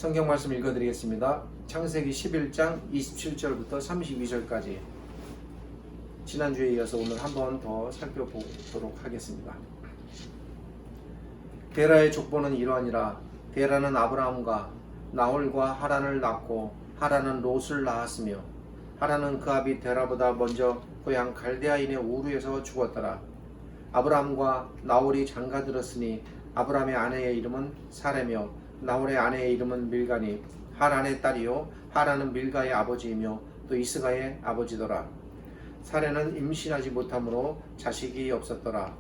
성경 말씀 읽어드리겠습니다. 창세기 11장 27절부터 32절까지 지난주에 이어서 오늘 한 번 더 살펴보도록 하겠습니다. 데라의 족보는 이러하니라. 데라는 아브라함과 나홀과 하란을 낳고 하란은 롯을 낳았으며 하란은 그 아비 데라보다 먼저 고향 갈대아인의 우르에서 죽었더라. 아브라함과 나홀이 장가들었으니 아브라함의 아내의 이름은 사레며 나홀의 아내의 이름은 밀가니 하란의 딸이요 하란은 밀가의 아버지이며 또 이스가의 아버지더라. 사레는 임신하지 못하므로 자식이 없었더라.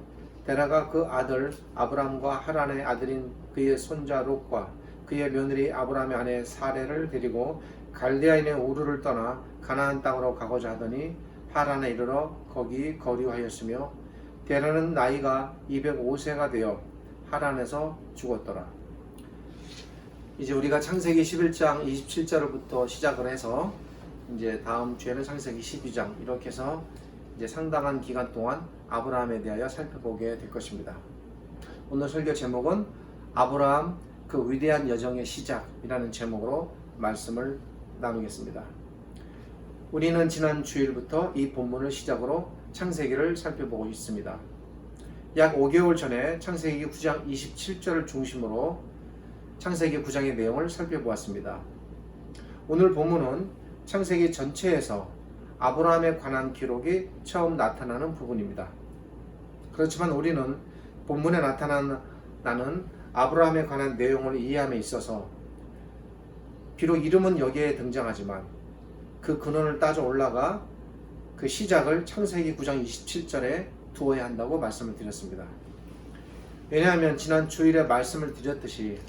데라가 그 아들 아브라함과 하란의 아들인 그의 손자 롯과 그의 며느리 아브라함의 아내 사레를 데리고 갈대아인의 우르를 떠나 가나안 땅으로 가고자 하더니 하란에 이르러 거기 거류하였으며 데라는 나이가 205세가 되어 하란에서 죽었더라. 이제 우리가 창세기 11장 27절부터 시작을 해서 이제 다음 주에는 창세기 12장 이렇게 해서 이제 상당한 기간 동안 아브라함에 대하여 살펴보게 될 것입니다. 오늘 설교 제목은 아브라함 그 위대한 여정의 시작이라는 제목으로 말씀을 나누겠습니다. 우리는 지난 주일부터 이 본문을 시작으로 창세기를 살펴보고 있습니다. 약 5개월 전에 창세기 9장 27절을 중심으로 창세기 9장의 내용을 살펴보았습니다. 오늘 본문은 창세기 전체에서 아브라함에 관한 기록이 처음 나타나는 부분입니다. 그렇지만 우리는 본문에 나타나는 아브라함에 관한 내용을 이해함에 있어서 비록 이름은 여기에 등장하지만 그 근원을 따져 올라가 그 시작을 창세기 9장 27절에 두어야 한다고 말씀을 드렸습니다. 왜냐하면 지난 주일에 말씀을 드렸듯이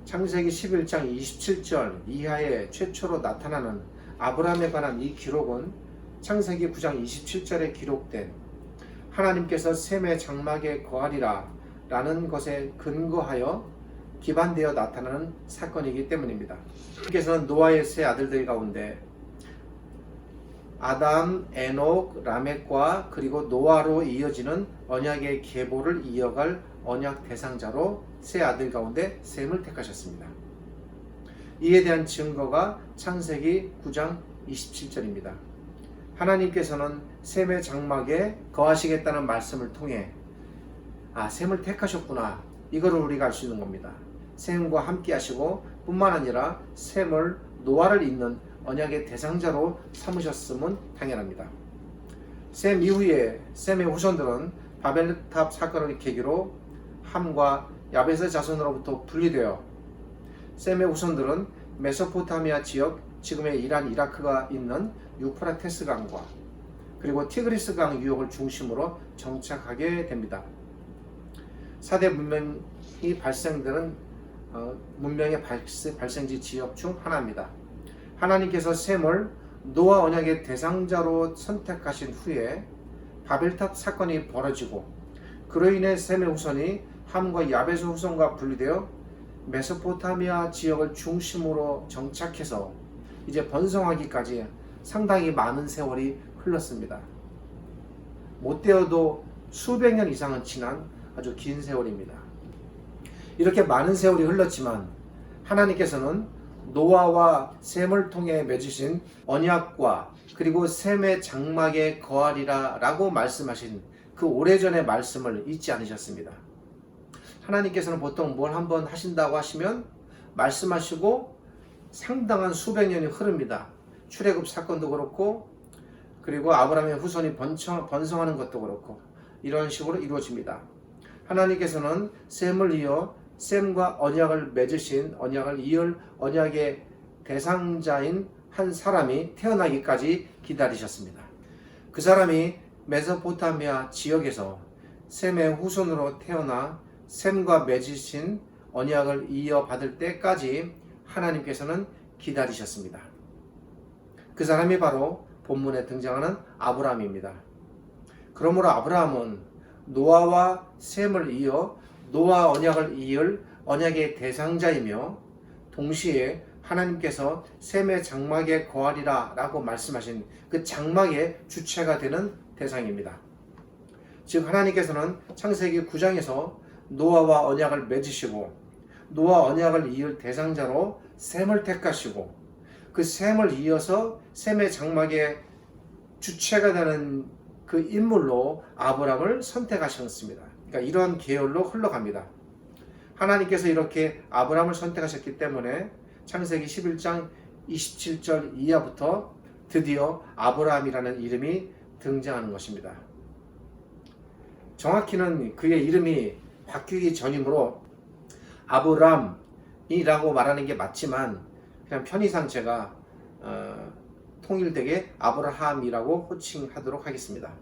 창세기 11장 27절 이하에 최초로 나타나는 아브라함에 관한 이 기록은 창세기 9장 27절에 기록된 하나님께서 셈의 장막에 거하리라 라는 것에 근거하여 기반되어 나타나는 사건이기 때문입니다. 하나님께서는 노아의 세 아들들 가운데 아담, 에녹, 라멕과 그리고 노아로 이어지는 언약의 계보를 이어갈 언약 대상자로 세 아들 가운데 셈을 택하셨습니다. 이에 대한 증거가 창세기 9장 27절입니다. 하나님께서는 셈의 장막에 거하시겠다는 말씀을 통해 셈을 택하셨구나 이거를 우리가 알 수 있는 겁니다. 셈과 함께 하시고 뿐만 아니라 셈을 노아를 잇는 언약의 대상자로 삼으셨음은 당연합니다. 셈 이후에 셈의 후손들은 바벨탑 사건을 계기로 함과 야벳의 자손으로부터 분리되어 셈의 후손들은 메소포타미아 지역, 지금의 이란, 이라크가 있는 유프라테스 강과 그리고 티그리스 강 유역을 중심으로 정착하게 됩니다. 4대 문명이 발생되는 문명의 발생지 지역 중 하나입니다. 하나님께서 셈을 노아 언약의 대상자로 선택하신 후에 바벨탑 사건이 벌어지고 그로 인해 셈의 후손이 함과 야벳의 후손과 분리되어 메소포타미아 지역을 중심으로 정착해서 이제 번성하기까지 상당히 많은 세월이 흘렀습니다. 못되어도 수백 년 이상은 지난 아주 긴 세월입니다. 이렇게 많은 세월이 흘렀지만 하나님께서는 노아와 셈을 통해 맺으신 언약과 그리고 셈의 장막에 거하리라 라고 말씀하신 그 오래전의 말씀을 잊지 않으셨습니다. 하나님께서는 보통 뭘 한번 하신다고 하시면 말씀하시고 상당한 수백 년이 흐릅니다. 출애굽 사건도 그렇고 그리고 아브라함의 후손이 번성하는 것도 그렇고 이런 식으로 이루어집니다. 하나님께서는 셈을 이어 셈과 언약을 맺으신 언약을 이을 언약의 대상자인 한 사람이 태어나기까지 기다리셨습니다. 그 사람이 메소포타미아 지역에서 셈의 후손으로 태어나 셈과 맺으신 언약을 이어받을 때까지 하나님께서는 기다리셨습니다. 그 사람이 바로 본문에 등장하는 아브라함입니다. 그러므로 아브라함은 노아와 셈을 이어 노아 언약을 이을 언약의 대상자이며 동시에 하나님께서 셈의 장막에 거하리라 라고 말씀하신 그 장막의 주체가 되는 대상입니다. 즉 하나님께서는 창세기 9장에서 노아와 언약을 맺으시고 노아 언약을 이을 대상자로 셈을 택하시고 그 셈을 이어서 셈의 장막의 주체가 되는 그 인물로 아브람을 선택하셨습니다. 그러니까 이런 계열로 흘러갑니다. 하나님께서 이렇게 아브람을 선택하셨기 때문에 창세기 11장 27절 이하부터 드디어 아브라함이라는 이름이 등장하는 것입니다. 정확히는 그의 이름이 바뀌기 전이므로 아브람이라고 말하는 게 맞지만 그냥 편의상 제가 통일되게 아브라함이라고 호칭하도록 하겠습니다.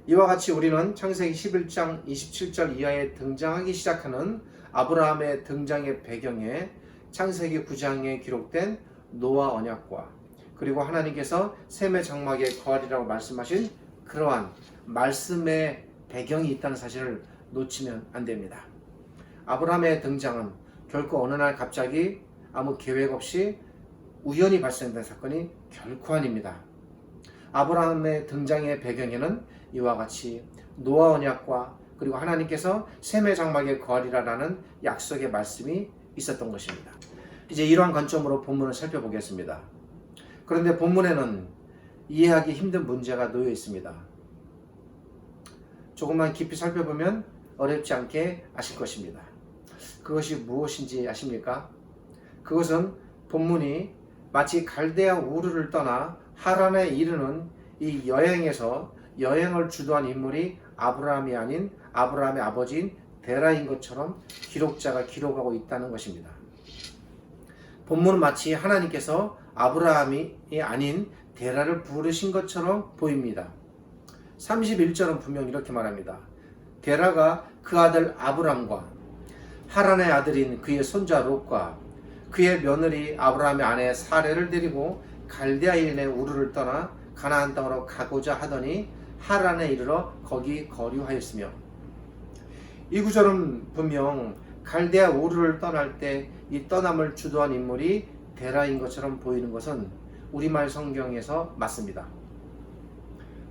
이와 같이 우리는 창세기 11장 27절 이하에 등장하기 시작하는 아브라함의 등장의 배경에 창세기 9장에 기록된 노아 언약과 그리고 하나님께서 셈의 장막에 거하리라고 말씀하신 그러한 말씀의 배경이 있다는 사실을 놓치면 안 됩니다. 아브라함의 등장은 결코 어느 날 갑자기 아무 계획 없이 우연히 발생된 사건이 결코 아닙니다. 아브라함의 등장의 배경에는 이와 같이 노아 언약과 그리고 하나님께서 셈의 장막에 거하리라라는 약속의 말씀이 있었던 것입니다. 이제 이러한 관점으로 본문을 살펴보겠습니다. 그런데 본문에는 이해하기 힘든 문제가 놓여 있습니다. 조금만 깊이 살펴보면 어렵지 않게 아실 것입니다. 그것이 무엇인지 아십니까? 그것은 본문이 마치 갈대아 우르를 떠나 하란에 이르는 이 여행에서 여행을 주도한 인물이 아브라함이 아닌 아브라함의 아버지인 데라인 것처럼 기록자가 기록하고 있다는 것입니다. 본문은 마치 하나님께서 아브라함이 아닌 데라를 부르신 것처럼 보입니다. 31절은 분명 이렇게 말합니다. 데라가 그 아들 아브람과 하란의 아들인 그의 손자 롯과 그의 며느리 아브라함의 아내 사레를 데리고 갈대아인의 우르를 떠나 가나안 땅으로 가고자 하더니 하란에 이르러 거기 거류하였으며, 이 구절은 분명 갈대아 우르를 떠날 때 이 떠남을 주도한 인물이 데라인 것처럼 보이는 것은 우리말 성경에서 맞습니다.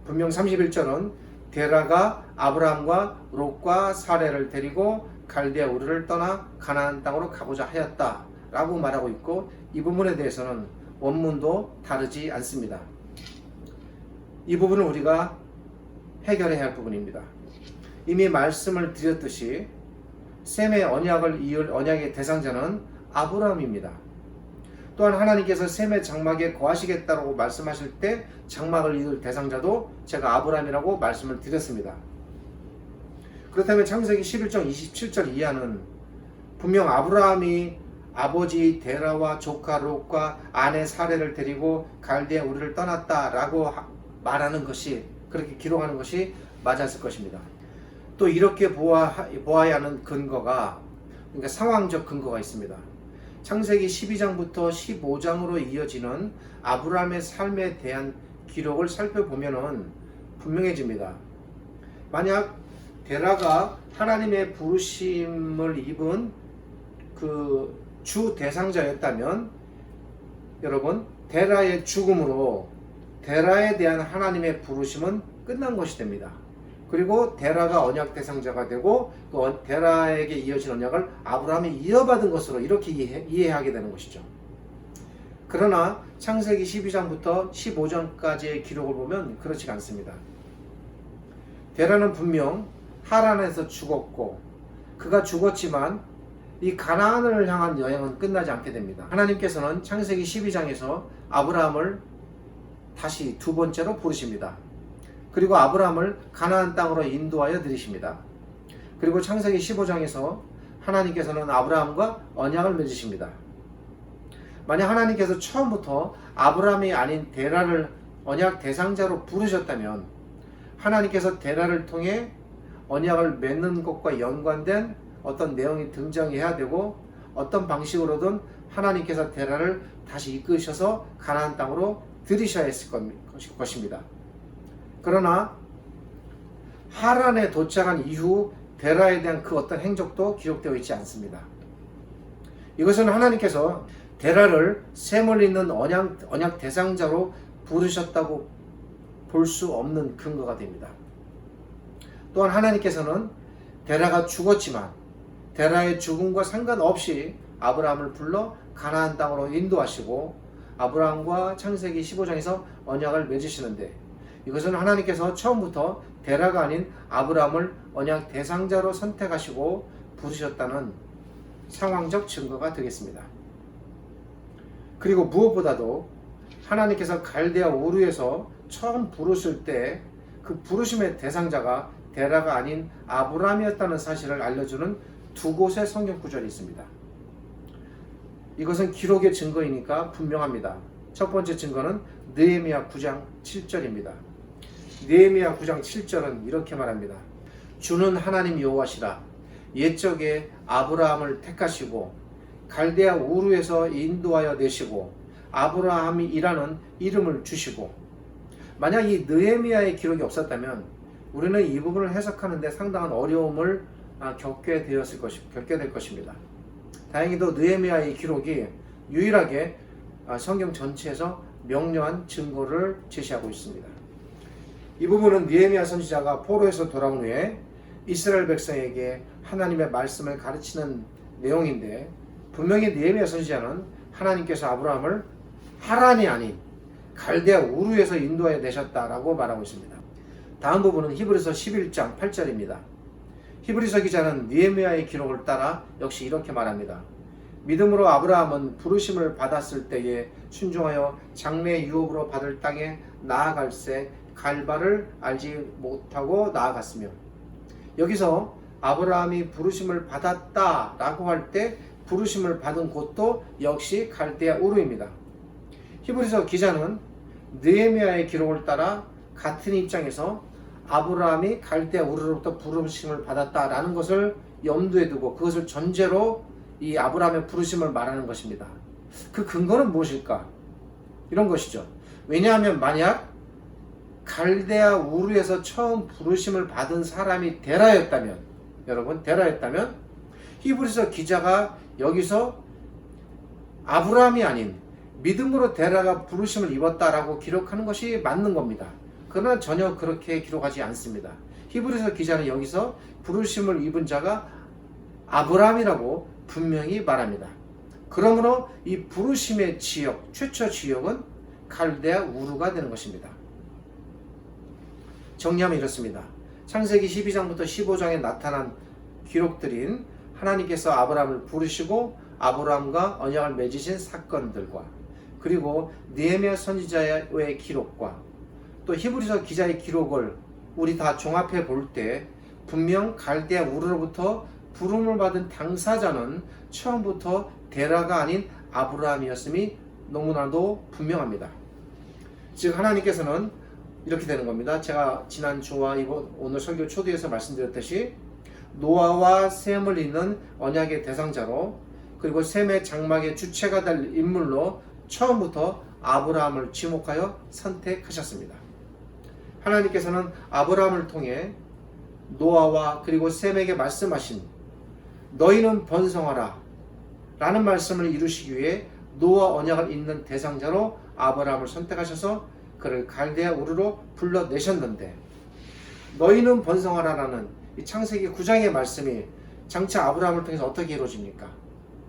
분명 31절은 데라가 아브라함과 롯과 사레를 데리고 갈대아 우르를 떠나 가나안 땅으로 가고자 하였다 라고 말하고 있고, 이 부분에 대해서는 원문도 다르지 않습니다. 이 부분은 우리가 해결해야 할 부분입니다. 이미 말씀을 드렸듯이 셈의 언약을 이을 언약의 대상자는 아브라함입니다. 또한 하나님께서 셈의 장막에 거하시겠다고 말씀하실 때 장막을 이을 대상자도 제가 아브라함이라고 말씀을 드렸습니다. 그렇다면 창세기 11장 27절 이하는 분명 아브라함이 아버지 데라와 조카 롯과 아내 사레를 데리고 갈대아 우르를 떠났다라고 말하는 것이, 그렇게 기록하는 것이 맞았을 것입니다. 또 이렇게 보아야 하는 근거가, 그러니까 상황적 근거가 있습니다. 창세기 12장부터 15장으로 이어지는 아브라함의 삶에 대한 기록을 살펴보면은 분명해집니다. 만약 데라가 하나님의 부르심을 입은 그 주 대상자였다면, 여러분, 데라의 죽음으로 데라에 대한 하나님의 부르심은 끝난 것이 됩니다. 그리고 데라가 언약 대상자가 되고 또 데라에게 이어진 언약을 아브라함이 이어받은 것으로 이렇게 이해하게 되는 것이죠. 그러나 창세기 12장부터 15장까지의 기록을 보면 그렇지 않습니다. 데라는 분명 하란에서 죽었고, 그가 죽었지만 이 가나안을 향한 여행은 끝나지 않게 됩니다. 하나님께서는 창세기 12장에서 아브라함을 다시 두 번째로 부르십니다. 그리고 아브라함을 가나안 땅으로 인도하여 들이십니다. 그리고 창세기 15장에서 하나님께서는 아브라함과 언약을 맺으십니다. 만약 하나님께서 처음부터 아브라함이 아닌 데라를 언약 대상자로 부르셨다면 하나님께서 데라를 통해 언약을 맺는 것과 연관된 어떤 내용이 등장해야 되고, 어떤 방식으로든 하나님께서 데라를 다시 이끄셔서 가나안 땅으로 들이셔야 했을 것입니다. 그러나 하란에 도착한 이후 데라에 대한 그 어떤 행적도 기록되어 있지 않습니다. 이것은 하나님께서 데라를 셈을 잇는 언약 대상자로 부르셨다고 볼 수 없는 근거가 됩니다. 또한 하나님께서는 데라가 죽었지만 데라의 죽음과 상관없이 아브라함을 불러 가나안 땅으로 인도하시고 아브라함과 창세기 15장에서 언약을 맺으시는데, 이것은 하나님께서 처음부터 데라가 아닌 아브라함을 언약 대상자로 선택하시고 부르셨다는 상황적 증거가 되겠습니다. 그리고 무엇보다도 하나님께서 갈대아 우르에서 처음 부르실 때 그 부르심의 대상자가 데라가 아닌 아브라함이었다는 사실을 알려주는 두 곳의 성경 구절이 있습니다. 이것은 기록의 증거이니까 분명합니다. 첫 번째 증거는 느헤미야 9장 7절입니다. 느헤미야 9장 7절은 이렇게 말합니다. 주는 하나님 여호와시라. 옛적에 아브라함을 택하시고 갈대아 우르에서 인도하여 내시고 아브라함이라는 이름을 주시고. 만약 이 느헤미야의 기록이 없었다면 우리는 이 부분을 해석하는데 상당한 어려움을 겪게 될 것입니다. 다행히도 느헤미야의 기록이 유일하게 성경 전체에서 명료한 증거를 제시하고 있습니다. 이 부분은 느헤미야 선지자가 포로에서 돌아온 후에 이스라엘 백성에게 하나님의 말씀을 가르치는 내용인데, 분명히 느헤미야 선지자는 하나님께서 아브라함을 하란이 아닌 갈대아 우르에서 인도하여 내셨다라고 말하고 있습니다. 다음 부분은 히브리서 11장 8절입니다. 히브리서 기자는 느헤미야의 기록을 따라 역시 이렇게 말합니다. 믿음으로 아브라함은 부르심을 받았을 때에 순종하여 장래 유업으로 받을 땅에 나아갈새 갈바를 알지 못하고 나아갔으며. 여기서 아브라함이 부르심을 받았다라고 할 때 부르심을 받은 곳도 역시 갈대아 우르입니다. 히브리서 기자는 느헤미야의 기록을 따라 같은 입장에서 아브라함이 갈대아 우르로부터 부르심을 받았다라는 것을 염두에 두고 그것을 전제로 이 아브라함의 부르심을 말하는 것입니다. 그 근거는 무엇일까? 이런 것이죠. 왜냐하면 만약 갈대아 우르에서 처음 부르심을 받은 사람이 데라였다면, 여러분 데라였다면 히브리서 기자가 여기서 아브라함이 아닌 믿음으로 데라가 부르심을 입었다라고 기록하는 것이 맞는 겁니다. 그러나 전혀 그렇게 기록하지 않습니다. 히브리서 기자는 여기서 부르심을 입은 자가 아브라함이라고 분명히 말합니다. 그러므로 이 부르심의 지역, 최초 지역은 갈대아 우르가 되는 것입니다. 정리하면 이렇습니다. 창세기 12장부터 15장에 나타난 기록들인 하나님께서 아브라함을 부르시고 아브라함과 언약을 맺으신 사건들과, 그리고 느헤미야 선지자의 기록과 또 히브리서 기자의 기록을 우리 다 종합해 볼 때 분명 갈대아 우르로부터 부름을 받은 당사자는 처음부터 데라가 아닌 아브라함이었음이 너무나도 분명합니다. 즉 하나님께서는 이렇게 되는 겁니다. 제가 지난주와 오늘 설교 초두에서 말씀드렸듯이 노아와 셈을 잇는 언약의 대상자로, 그리고 셈의 장막의 주체가 될 인물로 처음부터 아브라함을 지목하여 선택하셨습니다. 하나님께서는 아브라함을 통해 노아와 그리고 셈에게 말씀하신 너희는 번성하라 라는 말씀을 이루시기 위해 노아 언약을 잇는 대상자로 아브라함을 선택하셔서 그를 갈대아 우르로 불러내셨는데, 너희는 번성하라 라는 이 창세기 9장의 말씀이 장차 아브라함을 통해서 어떻게 이루어집니까?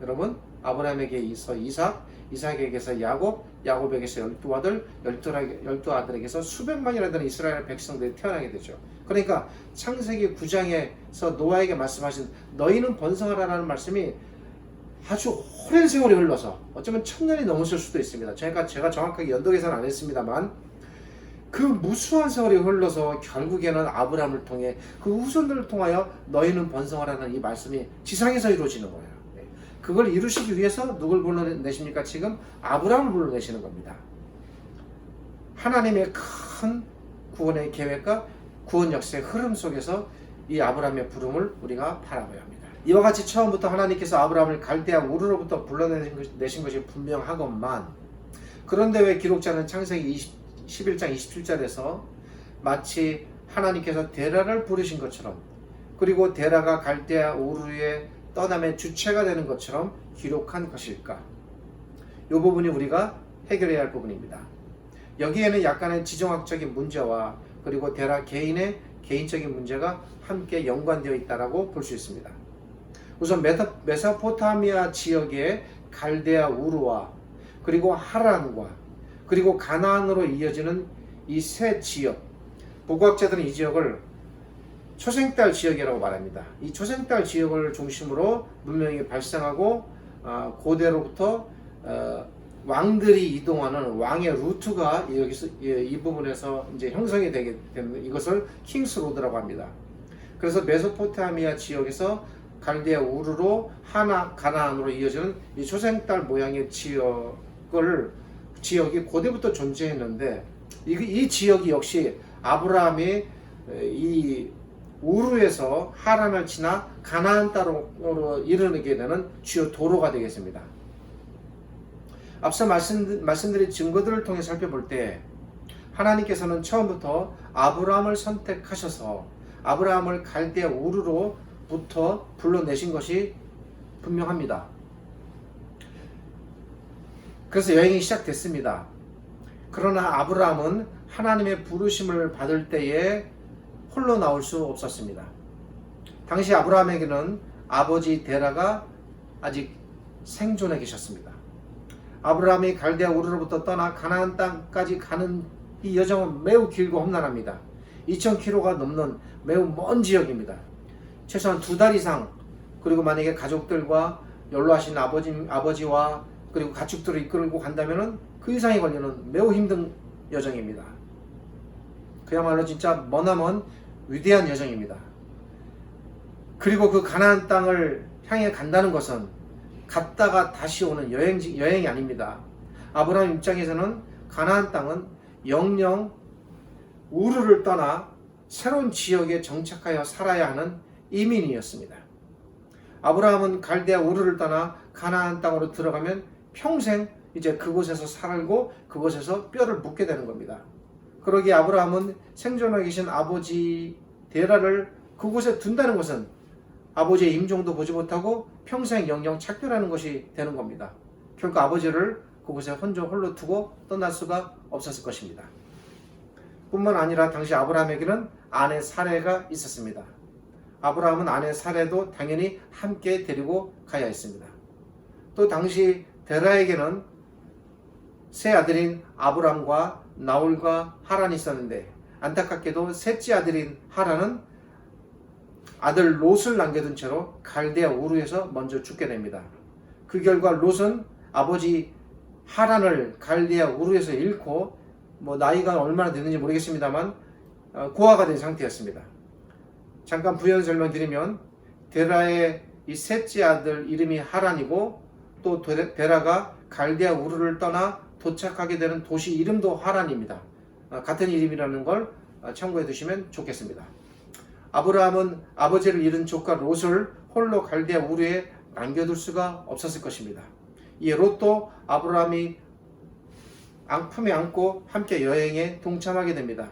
여러분, 아브라함에게서 이삭, 이삭에게서 야곱, 야곱에게서 12아들, 12아들에게서 수백만이나 되는 이스라엘 백성들이 태어나게 되죠. 그러니까 창세기 9장에서 노아에게 말씀하신 너희는 번성하라는 말씀이 아주 오랜 세월이 흘러서 어쩌면 1000년이 넘었을 수도 있습니다. 제가 정확하게 연도 계산 안 했습니다만 그 무수한 세월이 흘러서 결국에는 아브라함을 통해 그 후손들을 통하여 너희는 번성하라는 이 말씀이 지상에서 이루어지는 거예요. 그걸 이루시기 위해서 누굴 불러내십니까? 지금 아브라함을 불러내시는 겁니다. 하나님의 큰 구원의 계획과 구원 역사의 흐름 속에서 이 아브라함의 부름을 우리가 바라봐야 합니다. 이와 같이 처음부터 하나님께서 아브라함을 갈대아 우르로부터 불러내신 것이 분명하건만, 그런데 왜 기록자는 창세기 11장 27절에서 마치 하나님께서 데라를 부르신 것처럼, 그리고 데라가 갈대아 우르의 떠남의 주체가 되는 것처럼 기록한 것일까? 이 부분이 우리가 해결해야 할 부분입니다. 여기에는 약간의 지정학적인 문제와 그리고 데라 개인의 개인적인 문제가 함께 연관되어 있다고 볼 수 있습니다. 우선 메소포타미아 지역의 갈대아 우르와 그리고 하란과 그리고 가나안으로 이어지는 이 세 지역, 복학자들은 이 지역을 초생딸 지역이라고 말합니다. 이 초생딸 지역을 중심으로 문명이 발생하고 고대로부터 왕들이 이동하는 왕의 루트가 여기서 이 부분에서 이제 형성이 되게 되는 이것을 킹스 로드라고 합니다. 그래서 메소포타미아 지역에서 갈대아 우르로 가나안으로 이어지는 이 초생딸 모양의 지역이 고대부터 존재했는데 이 지역이 역시 아브라함이 이 우르에서 하란을 지나 가나안 땅으로 이르게 되는 주요 도로가 되겠습니다. 앞서 말씀드린 증거들을 통해 살펴볼 때 하나님께서는 처음부터 아브라함을 선택하셔서 아브라함을 갈대아 우르로부터 불러내신 것이 분명합니다. 그래서 여행이 시작됐습니다. 그러나 아브라함은 하나님의 부르심을 받을 때에 홀로 나올 수 없었습니다. 당시 아브라함에게는 아버지 데라가 아직 생존해 계셨습니다. 아브라함이 갈대아 우르로부터 떠나 가나안 땅까지 가는 이 여정은 매우 길고 험난합니다. 2000km가 넘는 매우 먼 지역입니다. 최소한 2달 이상, 그리고 만약에 가족들과 연로하신 아버지와 그리고 가축들을 이끌고 간다면 그 이상이 걸리는 매우 힘든 여정입니다. 그야말로 진짜 머나먼 위대한 여정입니다. 그리고 그 가나안 땅을 향해 간다는 것은 갔다가 다시 오는 여행이 아닙니다. 아브라함 입장에서는 가나안 땅은 영영 우르를 떠나 새로운 지역에 정착하여 살아야 하는 이민이었습니다. 아브라함은 갈대아 우르를 떠나 가나안 땅으로 들어가면 평생 이제 그곳에서 살고 그곳에서 뼈를 묻게 되는 겁니다. 그러기에 아브라함은 생존하고 계신 아버지 데라를 그곳에 둔다는 것은 아버지의 임종도 보지 못하고 평생 영영 착별하는 것이 되는 겁니다. 결국 아버지를 그곳에 홀로 두고 떠날 수가 없었을 것입니다. 뿐만 아니라 당시 아브라함에게는 아내 사레가 있었습니다. 아브라함은 아내 사레도 당연히 함께 데리고 가야 했습니다. 또 당시 데라에게는 세 아들인 아브람과 나홀과 하란이 있었는데 안타깝게도 셋째 아들인 하란은 아들 롯을 남겨둔 채로 갈대아 우르에서 먼저 죽게 됩니다. 그 결과 롯은 아버지 하란을 갈대아 우르에서 잃고 나이가 얼마나 됐는지 모르겠습니다만 고아가 된 상태였습니다. 잠깐 부연 설명드리면 데라의 이 셋째 아들 이름이 하란이고 또 데라가 갈대아 우르를 떠나 도착하게 되는 도시 이름도 하란입니다. 같은 이름이라는 걸 참고해 두시면 좋겠습니다. 아브라함은 아버지를 잃은 조카 롯을 홀로 갈대아 우르에 남겨둘 수가 없었을 것입니다. 이에 롯도 아브라함이 품에 안고 함께 여행에 동참하게 됩니다.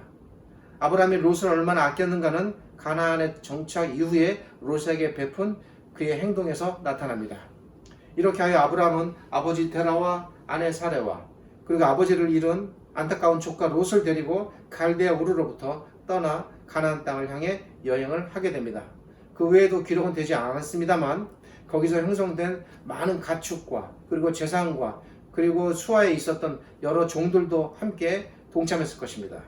아브라함이 롯을 얼마나 아꼈는가는 가나안의 정착 이후에 롯에게 베푼 그의 행동에서 나타납니다. 이렇게 하여 아브라함은 아버지 데라와 아내 사레와 그리고 아버지를 잃은 안타까운 조카 롯을 데리고 갈대아 우르로부터 떠나 가나안 땅을 향해 여행을 하게 됩니다. 그 외에도 기록은 되지 않았습니다만 거기서 형성된 많은 가축과 그리고 재산과 그리고 수하에 있었던 여러 종들도 함께 동참했을 것입니다.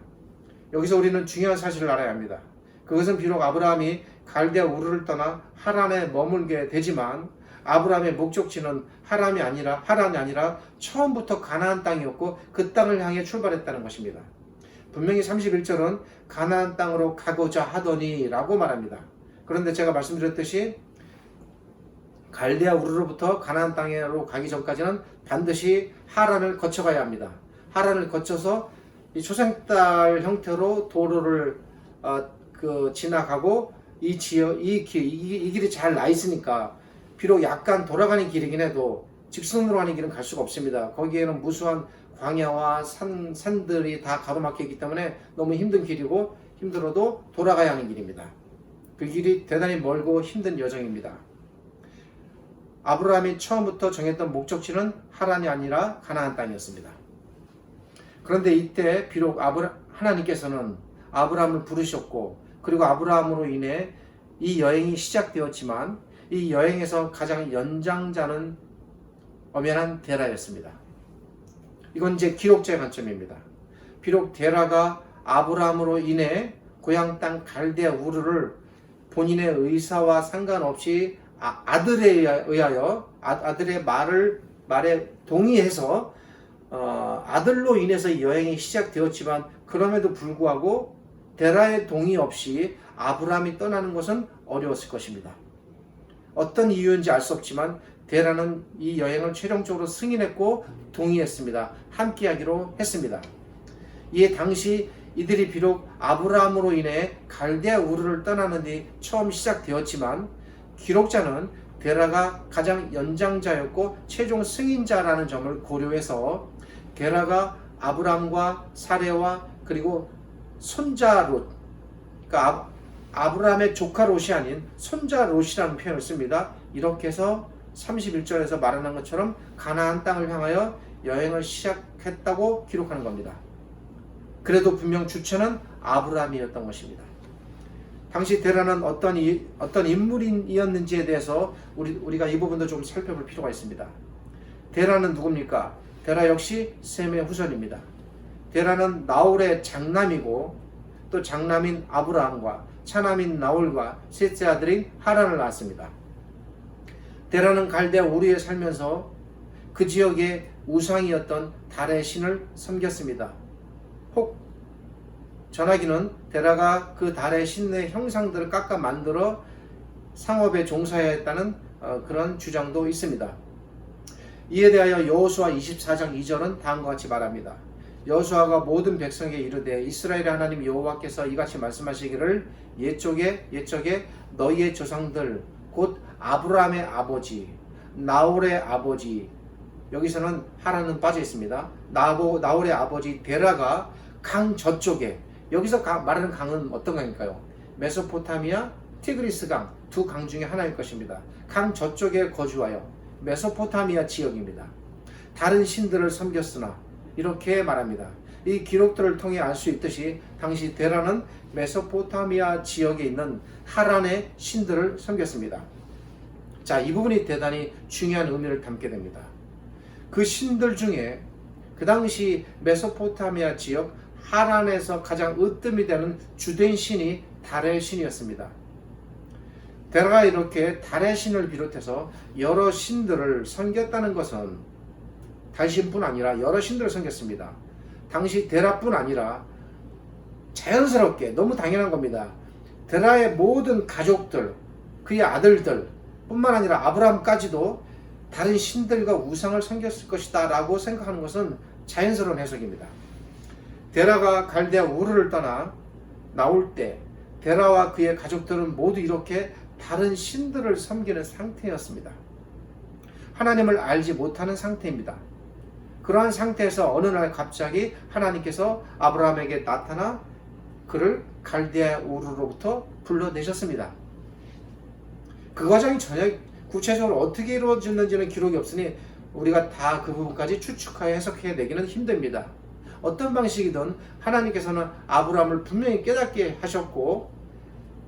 여기서 우리는 중요한 사실을 알아야 합니다. 그것은 비록 아브라함이 갈대아 우르를 떠나 하란에 머물게 되지만 아브라함의 목적지는 하란이 아니라 처음부터 가나안 땅이었고 그 땅을 향해 출발했다는 것입니다. 분명히 31절은 가나안 땅으로 가고자 하더니 라고 말합니다. 그런데 제가 말씀드렸듯이 갈대아 우르로부터 가나안 땅으로 가기 전까지는 반드시 하란을 거쳐가야 합니다. 하란을 거쳐서 이 초생딸 형태로 도로를 지나가고 이 길이 잘 나 있으니까 비록 약간 돌아가는 길이긴 해도 직선으로 하는 길은 갈 수가 없습니다. 거기에는 무수한 광야와 산들이 다 가로막혀 있기 때문에 너무 힘든 길이고 힘들어도 돌아가야 하는 길입니다. 그 길이 대단히 멀고 힘든 여정입니다. 아브라함이 처음부터 정했던 목적지는 하란이 아니라 가나안 땅이었습니다. 그런데 이때 비록 하나님께서는 아브라함을 부르셨고 그리고 아브라함으로 인해 이 여행이 시작되었지만 이 여행에서 가장 연장자는 엄연한 데라였습니다. 이건 이제 기록자의 관점입니다. 비록 데라가 아브라함으로 인해 고향 땅 갈대아 우르를 본인의 의사와 상관없이 아들에 의하여 아들의 말에 동의해서 아들로 인해서 여행이 시작되었지만, 그럼에도 불구하고 데라의 동의 없이 아브라함이 떠나는 것은 어려웠을 것입니다. 어떤 이유인지 알 수 없지만 데라는 이 여행을 최종적으로 승인했고 동의했습니다. 함께하기로 했습니다. 이에 당시 이들이 비록 아브라함으로 인해 갈대아 우르를 떠나는 뒤 처음 시작되었지만, 기록자는 데라가 가장 연장자였고 최종 승인자라는 점을 고려해서 데라가 아브라함과 사레와 그리고 손자 롯, 그러니까 아브라함의 조카 롯이 아닌 손자 롯이라는 표현을 씁니다. 이렇게 해서 31절에서 말하는 것처럼 가나안 땅을 향하여 여행을 시작했다고 기록하는 겁니다. 그래도 분명 주체는 아브라함이었던 것입니다. 당시 데라는 어떤 인물이었는지에 대해서 우리가 이 부분도 좀 살펴볼 필요가 있습니다. 데라는 누굽니까? 데라 역시 셈의 후손입니다. 데라는 나홀의 장남이고 또 장남인 아브라함과 차남인 나홀과 셋째 아들인 하란을 낳았습니다. 데라는 갈대아 우르에 살면서 그 지역의 우상이었던 달의 신을 섬겼습니다. 혹 전하기는 데라가 그 달의 신의 형상들을 깎아 만들어 상업에 종사했다는 그런 주장도 있습니다. 이에 대하여 여호수아 24장 2절은 다음과 같이 말합니다. 여호수아가 모든 백성에게 이르되 이스라엘의 하나님 여호와께서 이같이 말씀하시기를 옛적에 너희의 조상들 곧 아브라함의 아버지 나홀의 아버지, 여기서는 하란은 빠져 있습니다. 나홀의 아버지 데라가 강 저쪽에, 여기서 말하는 강은 어떤 강일까요? 메소포타미아, 티그리스 강, 두 강 중에 하나일 것입니다. 강 저쪽에 거주하여 메소포타미아 지역입니다. 다른 신들을 섬겼으나, 이렇게 말합니다. 이 기록들을 통해 알 수 있듯이 당시 데라는 메소포타미아 지역에 있는 하란의 신들을 섬겼습니다. 자, 이 부분이 대단히 중요한 의미를 담게 됩니다. 그 신들 중에 그 당시 메소포타미아 지역 하란에서 가장 으뜸이 되는 주된 신이 달의 신이었습니다. 데라가 이렇게 달의 신을 비롯해서 여러 신들을 섬겼다는 것은 달신뿐 아니라 여러 신들을 섬겼습니다. 당시 데라뿐 아니라 자연스럽게 너무 당연한 겁니다. 데라의 모든 가족들, 그의 아들들 뿐만 아니라 아브라함까지도 다른 신들과 우상을 섬겼을 것이다 라고 생각하는 것은 자연스러운 해석입니다. 데라가 갈대아 우르를 떠나 나올 때 데라와 그의 가족들은 모두 이렇게 다른 신들을 섬기는 상태였습니다. 하나님을 알지 못하는 상태입니다. 그러한 상태에서 어느 날 갑자기 하나님께서 아브라함에게 나타나 그를 갈대아 우르로부터 불러내셨습니다. 그 과정이 전혀 구체적으로 어떻게 이루어졌는지는 기록이 없으니 우리가 다 그 부분까지 추측하여 해석해 내기는 힘듭니다. 어떤 방식이든 하나님께서는 아브라함을 분명히 깨닫게 하셨고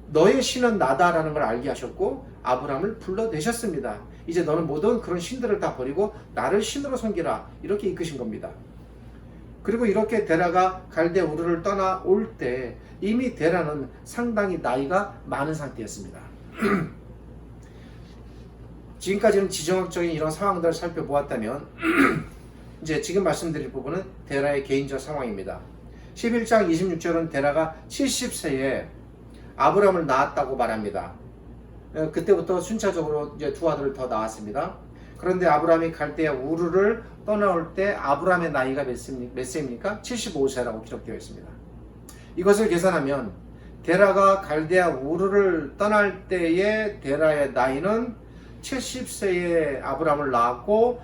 너의 신은 나다라는 걸 알게 하셨고 아브라함을 불러내셨습니다. 이제 너는 모든 그런 신들을 다 버리고 나를 신으로 섬기라, 이렇게 이끄신 겁니다. 그리고 이렇게 데라가 갈대아 우르를 떠나올 때 이미 데라는 상당히 나이가 많은 상태였습니다. 지금까지는 지정학적인 이런 상황들을 살펴보았다면 이제 지금 말씀드릴 부분은 데라의 개인적 상황입니다. 11장 26절은 데라가 70세에 아브라함을 낳았다고 말합니다. 그때부터 순차적으로 이제 두 아들을 더 낳았습니다. 그런데 아브라함이 갈대아 우르를 떠나올 때 아브라함의 나이가 몇 세입니까? 75세라고 기록되어 있습니다. 이것을 계산하면 데라가 갈대아 우르를 떠날 때의 데라의 나이는 70세에 아브라함을 낳았고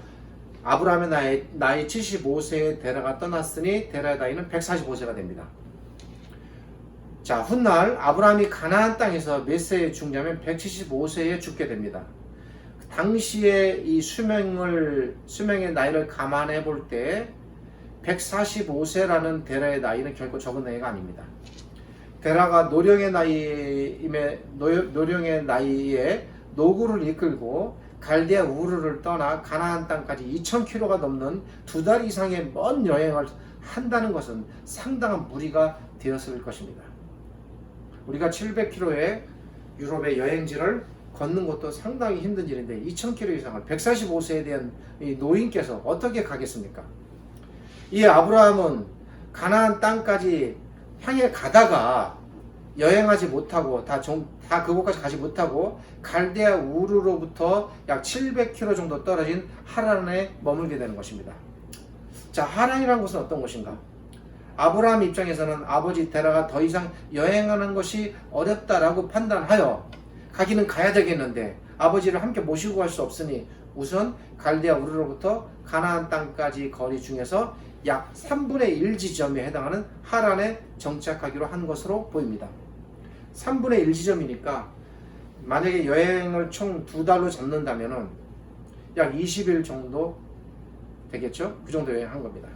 아브라함의 나이 75세에 데라가 떠났으니 데라의 나이는 145세가 됩니다. 자, 훗날 아브라함이 가나안 땅에서 몇 세에 죽냐면 175세에 죽게 됩니다. 당시에 이 수명의 나이를 감안해 볼 때 145세라는 데라의 나이는 결코 적은 나이가 아닙니다. 데라가 노령의 나이에 노구를 이끌고 갈대아 우르를 떠나 가나안 땅까지 2000km가 넘는 2달 이상의 먼 여행을 한다는 것은 상당한 무리가 되었을 것입니다. 우리가 700km의 유럽의 여행지를 걷는 것도 상당히 힘든 일인데 2000km 이상을 145세에 대한 이 노인께서 어떻게 가겠습니까? 이 아브라함은 가나안 땅까지 향해 가다가 여행하지 못하고 다 그곳까지 가지 못하고 갈대아 우르로부터 약 700km 정도 떨어진 하란에 머물게 되는 것입니다. 자, 하란이라는 곳은 어떤 곳인가? 아브라함 입장에서는 아버지 데라가 더 이상 여행하는 것이 어렵다라고 판단하여 가기는 가야 되겠는데 아버지를 함께 모시고 갈 수 없으니 우선 갈대아 우르로부터 가나안 땅까지 거리 중에서 약 3분의 1 지점에 해당하는 하란에 정착하기로 한 것으로 보입니다. 3분의 1 지점이니까 만약에 여행을 총 2달로 잡는다면 약 20일 정도 되겠죠? 그 정도 여행한 겁니다.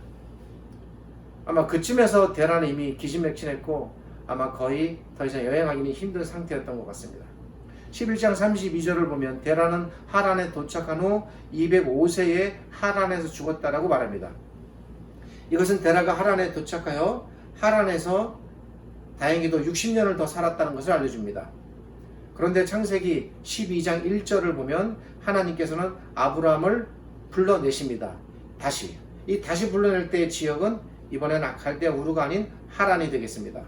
아마 그쯤에서 데라는 이미 기진맥진했고 아마 거의 더 이상 여행하기는 힘든 상태였던 것 같습니다. 11장 32절을 보면 데라는 하란에 도착한 후 205세에 하란에서 죽었다라고 말합니다. 이것은 데라가 하란에 도착하여 하란에서 다행히도 60년을 더 살았다는 것을 알려줍니다. 그런데 창세기 12장 1절을 보면 하나님께서는 아브라함을 불러내십니다. 다시 불러낼 때의 지역은 이번에는 갈대아 우르가 아닌 하란이 되겠습니다.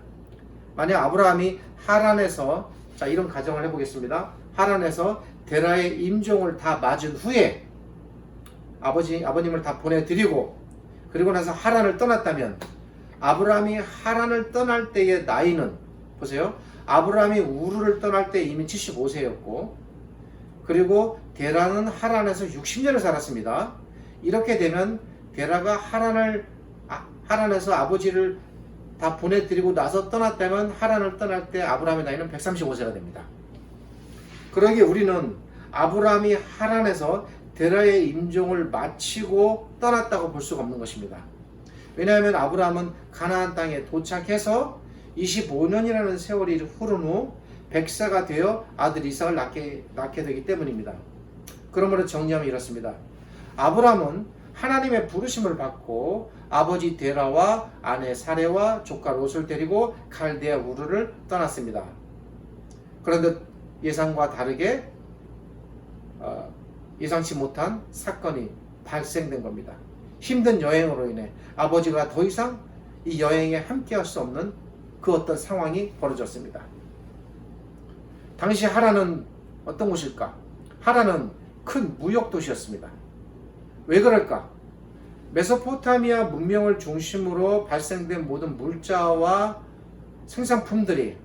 만약 아브라함이 하란에서, 자, 이런 가정을 해보겠습니다. 하란에서 데라의 임종을 다 맞은 후에 아버님을 다 보내드리고 그리고 나서 하란을 떠났다면 아브라함이 하란을 떠날 때의 나이는, 보세요, 아브라함이 우르를 떠날 때 이미 75세였고 그리고 데라는 하란에서 60년을 살았습니다. 이렇게 되면 데라가 하란에서 아버지를 다 보내드리고 나서 떠났다면 하란을 떠날 때 아브라함의 나이는 135세가 됩니다. 그러기에 우리는 아브라함이 하란에서 데라의 임종을 마치고 떠났다고 볼 수가 없는 것입니다. 왜냐하면 아브라함은 가나안 땅에 도착해서 25년이라는 세월이 흐른 후 100세가 되어 아들 이삭을 낳게 되기 때문입니다. 그러므로 정리하면 이렇습니다. 아브라함은 하나님의 부르심을 받고 아버지 데라와 아내 사레와 조카 롯을 데리고 갈대아 우르를 떠났습니다. 그런데 예상과 다르게 예상치 못한 사건이 발생된 겁니다. 힘든 여행으로 인해 아버지가 더 이상 이 여행에 함께할 수 없는 그 어떤 상황이 벌어졌습니다. 당시 하란은 어떤 곳일까? 하란은 큰 무역 도시였습니다. 왜 그럴까? 메소포타미아 문명을 중심으로 발생된 모든 물자와 생산품들이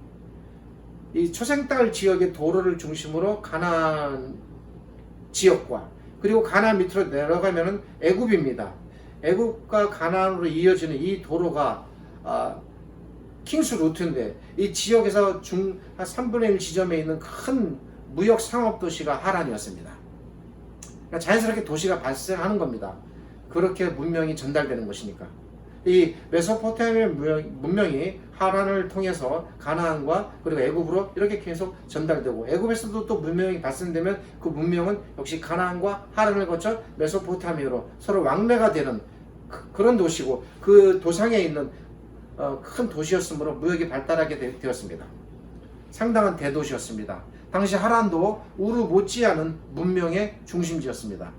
이 초생땅 지역의 도로를 중심으로 가나안 지역과 그리고 가나안 밑으로 내려가면은 애굽입니다. 애굽과 가나안으로 이어지는 이 도로가 킹스 루트인데 이 지역에서 한 3분의 1 지점에 있는 큰 무역 상업 도시가 하란이었습니다. 그러니까 자연스럽게 도시가 발생하는 겁니다. 그렇게 문명이 전달되는 것이니까. 이 메소포타미아 문명이 하란을 통해서 가나안과 그리고 애굽으로 이렇게 계속 전달되고 애굽에서도 또 문명이 발생되면 그 문명은 역시 가나안과 하란을 거쳐 메소포타미아로 서로 왕래가 되는 그런 도시고 그 도상에 있는 큰 도시였으므로 무역이 발달하게 되었습니다. 상당한 대도시였습니다. 당시 하란도 우르 못지않은 문명의 중심지였습니다.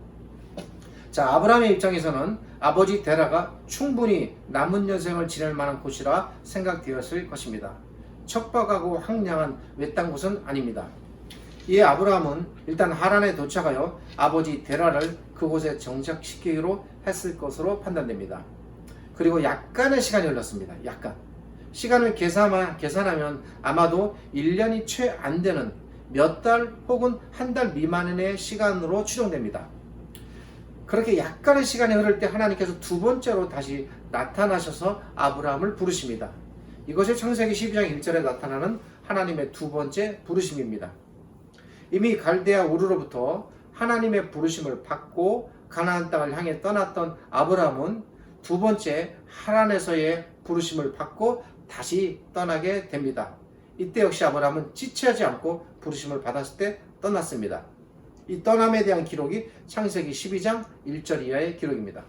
자, 아브라함의 입장에서는 아버지 데라가 충분히 남은 여생을 지낼 만한 곳이라 생각되었을 것입니다. 척박하고 황량한 외딴 곳은 아닙니다. 이에 아브라함은 일단 하란에 도착하여 아버지 데라를 그곳에 정착시키기로 했을 것으로 판단됩니다. 그리고 약간의 시간이 흘렀습니다. 약간. 시간을 계산하면 아마도 1년이 채 안 되는 몇 달 혹은 한 달 미만의 시간으로 추정됩니다. 그렇게 약간의 시간이 흐를 때 하나님께서 두 번째로 다시 나타나셔서 아브라함을 부르십니다. 이것이 창세기 12장 1절에 나타나는 하나님의 두 번째 부르심입니다. 이미 갈대아 우르로부터 하나님의 부르심을 받고 가나안 땅을 향해 떠났던 아브라함은 두 번째 하란에서의 부르심을 받고 다시 떠나게 됩니다. 이때 역시 아브라함은 지체하지 않고 부르심을 받았을 때 떠났습니다. 이 떠남에 대한 기록이 창세기 12장 1절 이하의 기록입니다.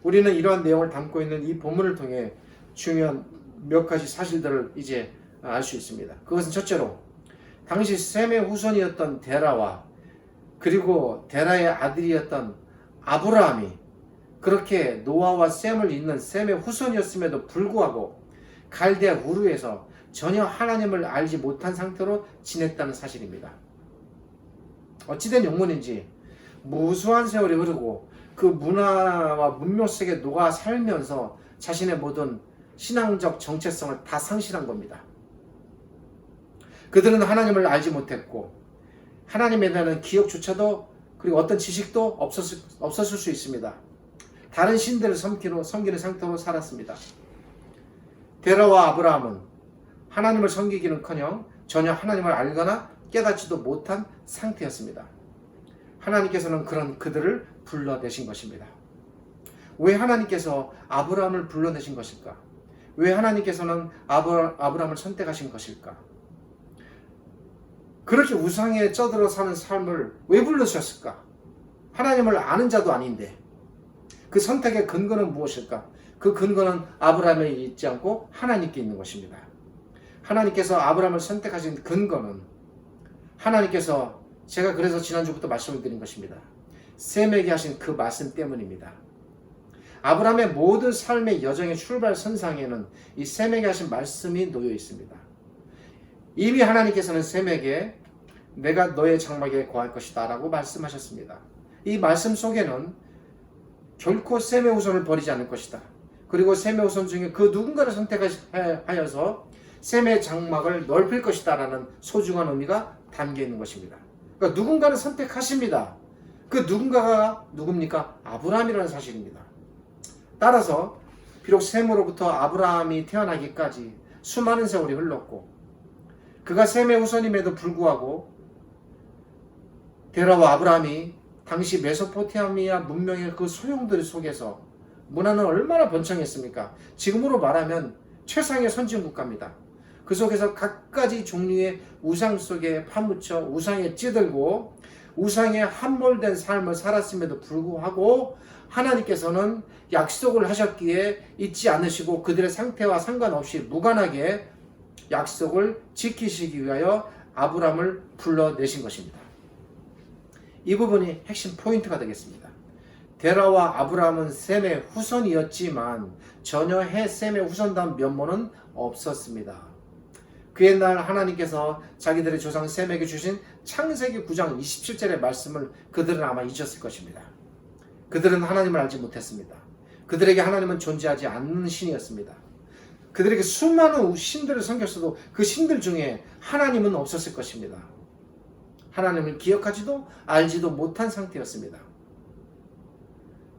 우리는 이러한 내용을 담고 있는 이 본문을 통해 중요한 몇 가지 사실들을 이제 알 수 있습니다. 그것은 첫째로 당시 셈의 후손이었던 데라와 그리고 데라의 아들이었던 아브라함이 그렇게 노아와 셈을 잇는 셈의 후손이었음에도 불구하고 갈대아 우르에서 전혀 하나님을 알지 못한 상태로 지냈다는 사실입니다. 어찌된 영문인지 무수한 세월이 흐르고 그 문화와 문명 속에 녹아 살면서 자신의 모든 신앙적 정체성을 다 상실한 겁니다. 그들은 하나님을 알지 못했고 하나님에 대한 기억조차도 그리고 어떤 지식도 없었을 수 있습니다. 다른 신들을 섬기는 상태로 살았습니다. 데라와 아브라함은 하나님을 섬기기는커녕 전혀 하나님을 알거나 깨닫지도 못한 상태였습니다. 하나님께서는 그런 그들을 불러내신 것입니다. 왜 하나님께서 아브라함을 불러내신 것일까? 왜 하나님께서는 아브라함을 선택하신 것일까? 그렇게 우상에 쩌들어 사는 삶을 왜 불러주셨을까? 하나님을 아는 자도 아닌데 그 선택의 근거는 무엇일까? 그 근거는 아브라함에 있지 않고 하나님께 있는 것입니다. 하나님께서 아브라함을 선택하신 근거는 하나님께서 제가 그래서 지난주부터 말씀을 드린 것입니다. 셈에게 하신 그 말씀 때문입니다. 아브라함의 모든 삶의 여정의 출발선상에는 이 셈에게 하신 말씀이 놓여 있습니다. 이미 하나님께서는 셈에게 내가 너의 장막에 거할 것이다 라고 말씀하셨습니다. 이 말씀 속에는 결코 셈의 후손을 버리지 않을 것이다. 그리고 셈의 후손 중에 그 누군가를 선택하여서 셈의 장막을 넓힐 것이다 라는 소중한 의미가 담겨 있는 것입니다. 그러니까 누군가를 선택하십니다. 그 누군가가 누굽니까? 아브라함이라는 사실입니다. 따라서 비록 셈으로부터 아브라함이 태어나기까지 수많은 세월이 흘렀고 그가 셈의 후손임에도 불구하고 데라와 아브라함이 당시 메소포타미아 문명의 그 소용돌이 속에서 문화는 얼마나 번창했습니까? 지금으로 말하면 최상의 선진국가입니다. 그 속에서 갖가지 종류의 우상 속에 파묻혀 우상에 찌들고 우상에 함몰된 삶을 살았음에도 불구하고 하나님께서는 약속을 하셨기에 잊지 않으시고 그들의 상태와 상관없이 무관하게 약속을 지키시기 위하여 아브라함을 불러내신 것입니다. 이 부분이 핵심 포인트가 되겠습니다. 데라와 아브라함은 셈의 후손이었지만 전혀 셈의 후손다운 면모는 없었습니다. 그 옛날 하나님께서 자기들의 조상 셈에게 주신 창세기 9장 27절의 말씀을 그들은 아마 잊었을 것입니다. 그들은 하나님을 알지 못했습니다. 그들에게 하나님은 존재하지 않는 신이었습니다. 그들에게 수많은 신들을 섬겼어도 그 신들 중에 하나님은 없었을 것입니다. 하나님을 기억하지도 알지도 못한 상태였습니다.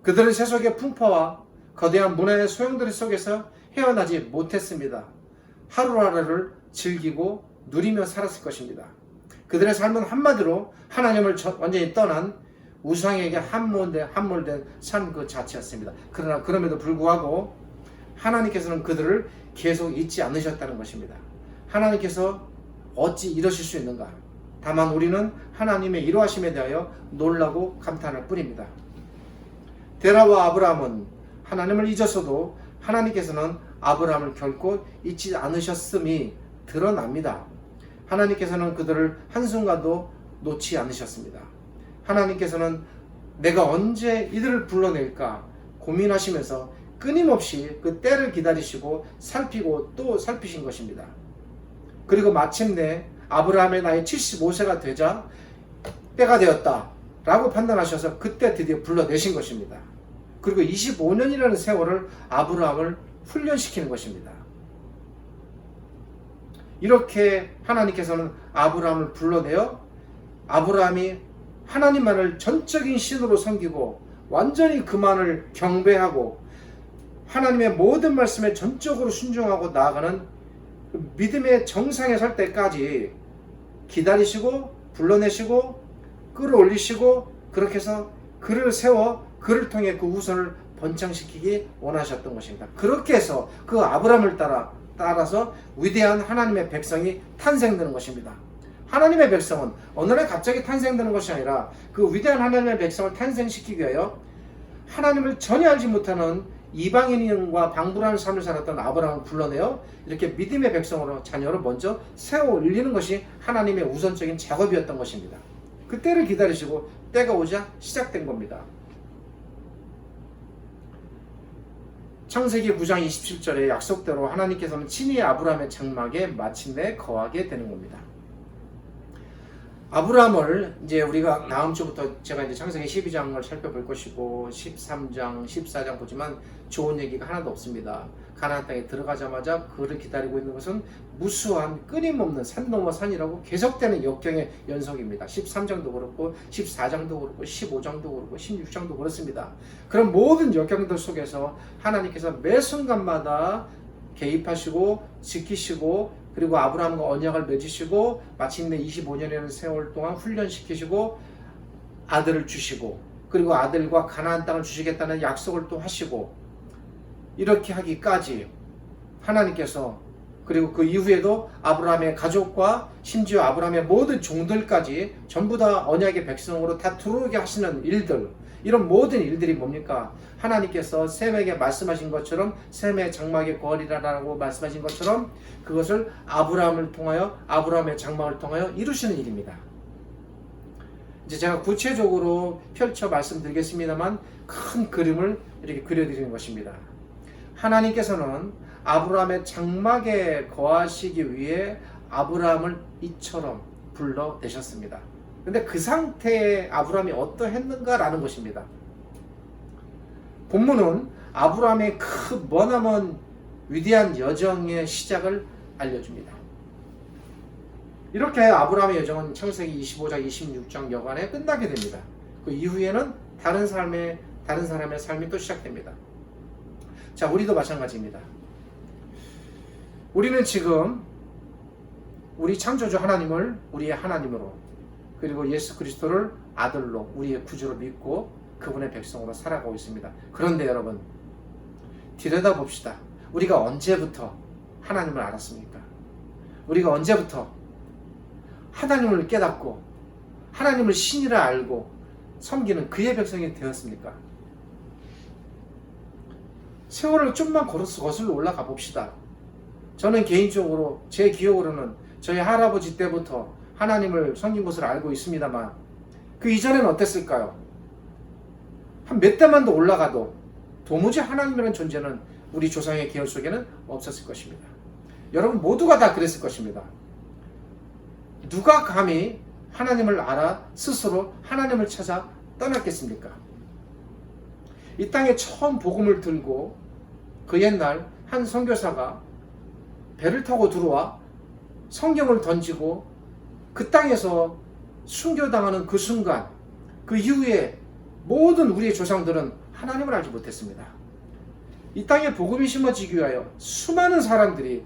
그들은 세속의 풍파와 거대한 문화의 소용돌이 속에서 헤어나지 못했습니다. 하루하루를 즐기고 누리며 살았을 것입니다. 그들의 삶은 한마디로 하나님을 완전히 떠난 우상에게 함몰된 삶 그 자체였습니다. 그러나 그럼에도 불구하고 하나님께서는 그들을 계속 잊지 않으셨다는 것입니다. 하나님께서 어찌 이러실 수 있는가? 다만 우리는 하나님의 이러하심에 대하여 놀라고 감탄할 뿐입니다. 데라와 아브라함은 하나님을 잊었어도 하나님께서는 아브라함을 결코 잊지 않으셨음이 드러납니다. 하나님께서는 그들을 한순간도 놓지 않으셨습니다. 하나님께서는 내가 언제 이들을 불러낼까 고민하시면서 끊임없이 그 때를 기다리시고 살피고 또 살피신 것입니다. 그리고 마침내 아브라함의 나이 75세가 되자 때가 되었다 라고 판단하셔서 그때 드디어 불러내신 것입니다. 그리고 25년이라는 세월을 아브라함을 훈련시키는 것입니다. 이렇게 하나님께서는 아브라함을 불러내어 아브라함이 하나님만을 전적인 신으로 섬기고 완전히 그만을 경배하고 하나님의 모든 말씀에 전적으로 순종하고 나아가는 믿음의 정상에 설 때까지 기다리시고 불러내시고 끌어올리시고 그렇게 해서 그를 세워 그를 통해 그 후손을 번창시키기 원하셨던 것입니다. 그렇게 해서 그 아브라함을 따라서 위대한 하나님의 백성이 탄생되는 것입니다. 하나님의 백성은 어느 날 갑자기 탄생되는 것이 아니라 그 위대한 하나님의 백성을 탄생시키기 위하여 하나님을 전혀 알지 못하는 이방인과 방불하는 삶을 살았던 아브라함을 불러내어 이렇게 믿음의 백성으로 자녀를 먼저 세워 올리는 것이 하나님의 우선적인 작업이었던 것입니다. 그 때를 기다리시고 때가 오자 시작된 겁니다. 창세기 9장 27절에 약속대로 하나님께서는 친히 아브라함의 장막에 마침내 거하게 되는 겁니다. 아브라함을 이제 우리가 다음 주부터 제가 이제 창세기 12장을 살펴볼 것이고 13장, 14장 보지만 좋은 얘기가 하나도 없습니다. 가나안 땅에 들어가자마자 그를 기다리고 있는 것은 무수한 끊임없는 산 넘어 산이라고 계속되는 역경의 연속입니다. 13장도 그렇고 14장도 그렇고 15장도 그렇고 16장도 그렇습니다. 그런 모든 역경들 속에서 하나님께서 매 순간마다 개입하시고 지키시고 그리고 아브라함과 언약을 맺으시고 마침내 25년이라는 세월 동안 훈련시키시고 아들을 주시고 그리고 아들과 가나안 땅을 주시겠다는 약속을 또 하시고 이렇게 하기까지 하나님께서 그리고 그 이후에도 아브라함의 가족과 심지어 아브라함의 모든 종들까지 전부 다 언약의 백성으로 다 들어오게 하시는 일들, 이런 모든 일들이 뭡니까? 하나님께서 셈에게 말씀하신 것처럼 셈의 장막에 거하리라라고 말씀하신 것처럼 그것을 아브라함을 통하여 아브라함의 장막을 통하여 이루시는 일입니다. 이제 제가 구체적으로 펼쳐 말씀드리겠습니다만 큰 그림을 이렇게 그려드리는 것입니다. 하나님께서는 아브라함의 장막에 거하시기 위해 아브라함을 이처럼 불러내셨습니다. 근데 그 상태의 아브라함이 어떠했는가라는 것입니다. 본문은 아브라함의 그 머나먼 위대한 여정의 시작을 알려줍니다. 이렇게 아브라함의 여정은 창세기 25장, 26장 여간에 끝나게 됩니다. 그 이후에는 다른 사람의 삶이 또 시작됩니다. 자, 우리도 마찬가지입니다. 우리는 지금 우리 창조주 하나님을 우리의 하나님으로 그리고 예수 그리스도를 아들로 우리의 구주로 믿고 그분의 백성으로 살아가고 있습니다. 그런데 여러분, 들여다봅시다. 우리가 언제부터 하나님을 알았습니까? 우리가 언제부터 하나님을 깨닫고 하나님을 신이라 알고 섬기는 그의 백성이 되었습니까? 세월을 좀만 거슬러 올라가 봅시다. 저는 개인적으로 제 기억으로는 저희 할아버지 때부터 하나님을 섬긴 것을 알고 있습니다만 그 이전에는 어땠을까요? 한 몇 대만 더 올라가도 도무지 하나님이라는 존재는 우리 조상의 계열 속에는 없었을 것입니다. 여러분 모두가 다 그랬을 것입니다. 누가 감히 하나님을 알아 스스로 하나님을 찾아 떠났겠습니까? 이 땅에 처음 복음을 들고 그 옛날 한 선교사가 배를 타고 들어와 성경을 던지고 그 땅에서 순교당하는 그 순간, 그 이후에 모든 우리의 조상들은 하나님을 알지 못했습니다. 이 땅에 복음이 심어지기 위하여 수많은 사람들이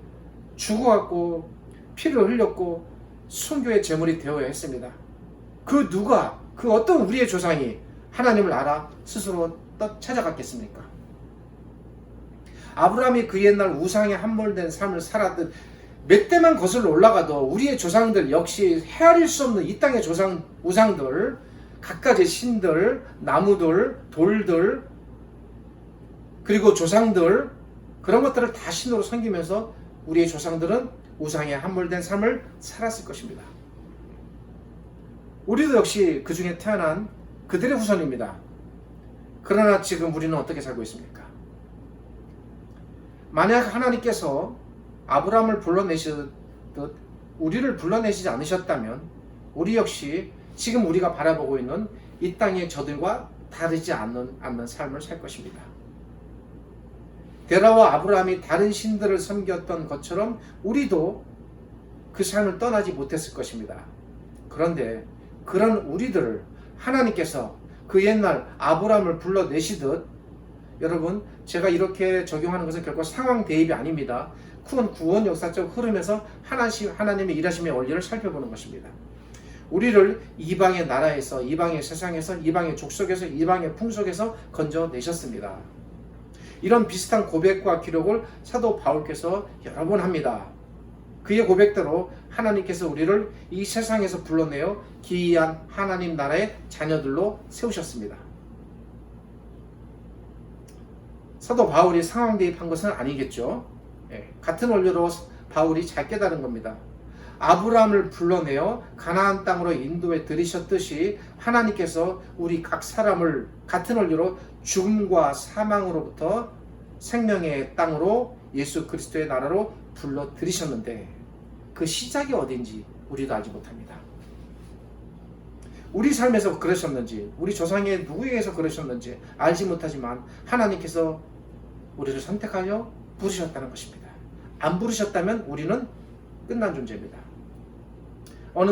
죽어갔고 피를 흘렸고 순교의 제물이 되어야 했습니다. 그 어떤 우리의 조상이 하나님을 알아 스스로 찾아갔겠습니까? 아브라함이 그 옛날 우상에 함몰된 삶을 살았듯 몇 대만 거슬러 올라가도 우리의 조상들 역시 헤아릴 수 없는 이 땅의 우상들, 갖가지 신들, 나무들, 돌들, 그리고 조상들, 그런 것들을 다 신으로 섬기면서 우리의 조상들은 우상에 함몰된 삶을 살았을 것입니다. 우리도 역시 그 중에 태어난 그들의 후손입니다. 그러나 지금 우리는 어떻게 살고 있습니까? 만약 하나님께서 아브라함을 불러내시듯 우리를 불러내시지 않으셨다면 우리 역시 지금 우리가 바라보고 있는 이 땅의 저들과 다르지 않는 삶을 살 것입니다. 데라와 아브라함이 다른 신들을 섬겼던 것처럼 우리도 그 삶을 떠나지 못했을 것입니다. 그런데 그런 우리들을 하나님께서 그 옛날 아브라함을 불러내시듯, 여러분 제가 이렇게 적용하는 것은 결코 상황 대입이 아닙니다. 큰 구원 역사적 흐름에서 하나님의 일하심의 원리를 살펴보는 것입니다. 우리를 이방의 나라에서, 이방의 세상에서, 이방의 족속에서, 이방의 풍속에서 건져내셨습니다. 이런 비슷한 고백과 기록을 사도 바울께서 여러 번 합니다. 그의 고백대로 하나님께서 우리를 이 세상에서 불러내어 기이한 하나님 나라의 자녀들로 세우셨습니다. 사도 바울이 상황 대입한 것은 아니겠죠. 같은 원리로 바울이 잘 깨달은 겁니다. 아브라함을 불러내어 가나안 땅으로 인도해 들이셨듯이 하나님께서 우리 각 사람을 같은 원리로 죽음과 사망으로부터 생명의 땅으로 예수 그리스도의 나라로 불러 들이셨는데 그 시작이 어딘지 우리도 알지 못합니다. 우리 삶에서 그러셨는지, 우리 조상의 누구에게서 그러셨는지 알지 못하지만 하나님께서 우리를 선택하여 부르셨다는 것입니다. 안 부르셨다면 우리는 끝난 존재입니다. 어느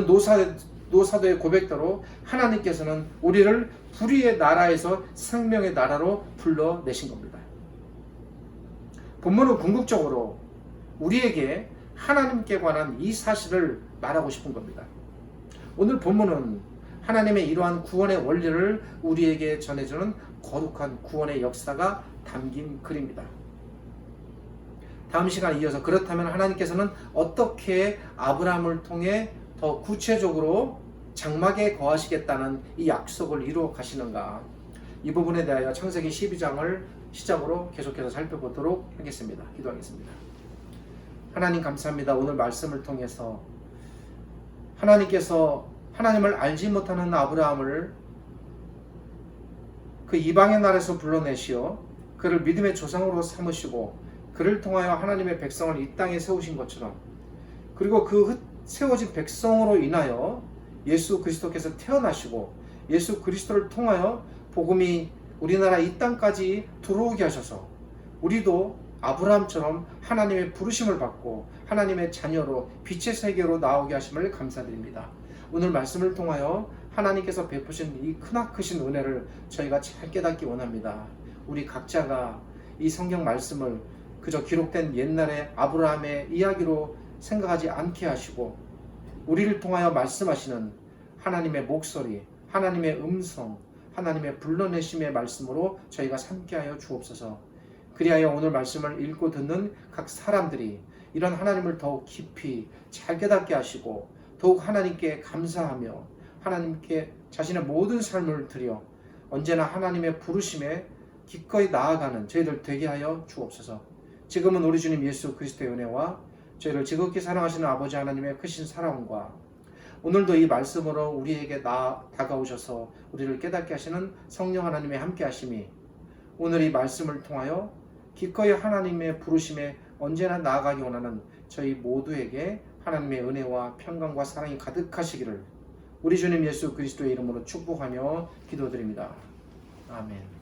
노사도의 고백대로 하나님께서는 우리를 불의의 나라에서 생명의 나라로 불러내신 겁니다. 본문은 궁극적으로 우리에게 하나님께 관한 이 사실을 말하고 싶은 겁니다. 오늘 본문은 하나님의 이러한 구원의 원리를 우리에게 전해주는 거룩한 구원의 역사가 담긴 글입니다. 다음 시간에 이어서 그렇다면 하나님께서는 어떻게 아브라함을 통해 더 구체적으로 장막에 거하시겠다는 이 약속을 이루어 가시는가, 이 부분에 대하여 창세기 12장을 시작으로 계속해서 살펴보도록 하겠습니다. 기도하겠습니다. 하나님 감사합니다. 오늘 말씀을 통해서 하나님께서 하나님을 알지 못하는 아브라함을 그 이방의 나라에서 불러내시어 그를 믿음의 조상으로 삼으시고 그를 통하여 하나님의 백성을 이 땅에 세우신 것처럼, 그리고 그 세워진 백성으로 인하여 예수 그리스도께서 태어나시고 예수 그리스도를 통하여 복음이 우리나라 이 땅까지 들어오게 하셔서 우리도 아브라함처럼 하나님의 부르심을 받고 하나님의 자녀로 빛의 세계로 나오게 하심을 감사드립니다. 오늘 말씀을 통하여 하나님께서 베푸신 이 크나크신 은혜를 저희가 잘 깨닫기 원합니다. 우리 각자가 이 성경 말씀을 그저 기록된 옛날의 아브라함의 이야기로 생각하지 않게 하시고 우리를 통하여 말씀하시는 하나님의 목소리, 하나님의 음성, 하나님의 불러내심의 말씀으로 저희가 삼게 하여 주옵소서. 그리하여 오늘 말씀을 읽고 듣는 각 사람들이 이런 하나님을 더욱 깊이 잘 깨닫게 하시고 더욱 하나님께 감사하며 하나님께 자신의 모든 삶을 드려 언제나 하나님의 부르심에 기꺼이 나아가는 저희들 되게 하여 주옵소서. 지금은 우리 주님 예수 그리스도의 은혜와 저희를 지극히 사랑하시는 아버지 하나님의 크신 사랑과 오늘도 이 말씀으로 우리에게 다가오셔서 우리를 깨닫게 하시는 성령 하나님의 함께 하심이 오늘 이 말씀을 통하여 기꺼이 하나님의 부르심에 언제나 나아가기 원하는 저희 모두에게 하나님의 은혜와 평강과 사랑이 가득하시기를 우리 주님 예수 그리스도의 이름으로 축복하며 기도드립니다. 아멘.